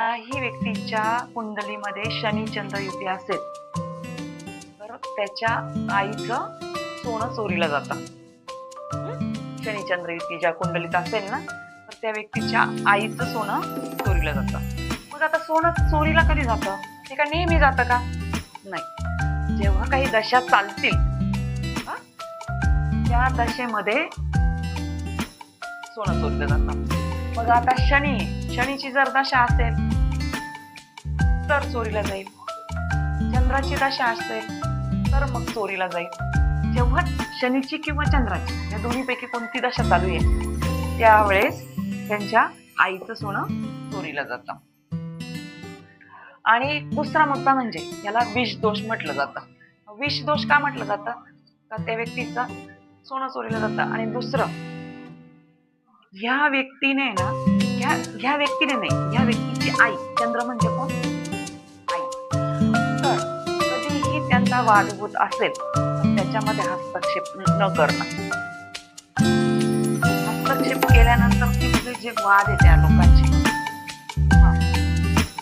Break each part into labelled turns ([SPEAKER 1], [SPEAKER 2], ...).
[SPEAKER 1] ही व्यक्तीच्या कुंडलीमध्ये शनी चंद्र युती असेल तर त्याच्या आईचं सोनं चोरीला जातं. शनी चंद्र युती ज्या कुंडलीत असेल ना तर त्या व्यक्तीच्या आईचं सोनं चोरीला जातं. मग आता सोनं चोरीला कधी जातं? ते का नेहमी जातं का? नाही. जेव्हा काही दशा चालतील त्या दशेमध्ये सोनं चोरीला जातं. मग आता शनीची जर दशा असेल तर चोरीला जाईल. चंद्राची दशा असेल तर मग चोरीला जाईल. जेव्हा शनीची किंवा चंद्राची या दोन्हीपैकी कोणती दशा चालू आहे त्यावेळेस त्यांच्या आईचं सोनं चोरीला जातं. आणि दुसरा मुद्दा म्हणजे याला विष दोष म्हटलं जातं. विष दोष का म्हटलं जातं? का त्या व्यक्तीचं सोनं चोरीला जातं. आणि दुसरं, ह्या व्यक्तीने नाही, ह्या व्यक्तीची आई, चंद्र म्हणजे कोण? आई. तर कधीही त्यांचा वाद होत असेल तर त्याच्यामध्ये हस्तक्षेप न करणं. हस्तक्षेप केल्यानंतर तिथले जे वाद आहे त्या लोकांचे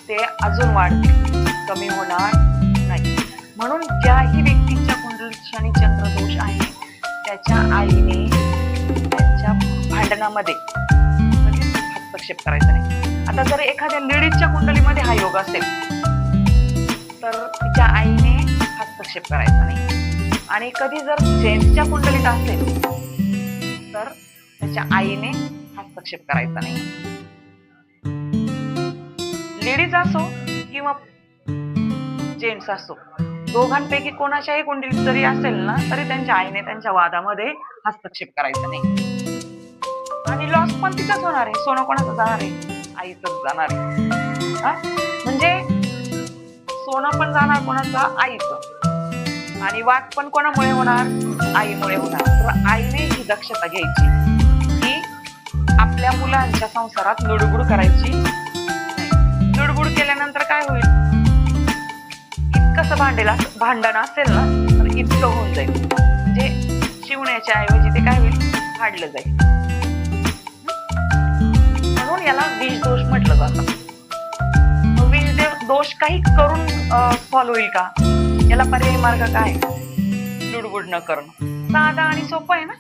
[SPEAKER 1] ते अजून वाढतील, कमी होणार नाही. म्हणून ज्याही व्यक्तीच्या कुंडलीत शनी चंद्र दोष आहे त्याच्या आईने त्यांच्या भांडणामध्ये कधीच हस्तक्षेप करायचा नाही. आता जर एखाद्या लेडीजच्या कुंडलीमध्ये हा योग असेल तर तिच्या आईने हस्तक्षेप करायचा नाही. आणि कधी जर जेंट्सच्या कुंडलीत असेल तर त्याच्या आईने हस्तक्षेप करायचा नाही. लेडीज असो किंवा जेंट्स असो, दोघांपैकी कोणाच्याही कुंडलीत जरी असेल ना तरी त्यांच्या आईने त्यांच्या वादामध्ये हस्तक्षेप करायचा नाही. आणि लॉस पण तिचाच होणार आहे. सोनं कोणाचं जाणार आहे? आईचंच जाणार आहे. म्हणजे सोनं पण जाणार कोणाचं? आईचं. आणि वाद पण कोणामुळे होणार? आईमुळे होणार. तर आईने ही दक्षता घ्यायची की आपल्या मुलांच्या संसारात लुडबुड करायची नाही. लुडबुड केल्यानंतर काय होईल? इतकंसं भांडण असेल ना तर इतकं होऊन जाईल. म्हणजे शिवण्याच्या ऐवजी ते काय होईल? फाडलं जाईल. म्हणून याला विष दोष म्हटलं जातं. विष दोष काही करून सॉल्व्ह होईल का? याला पर्यायी मार्ग काय? लुडबुड न करणं. साधा आणि सोपं आहे ना.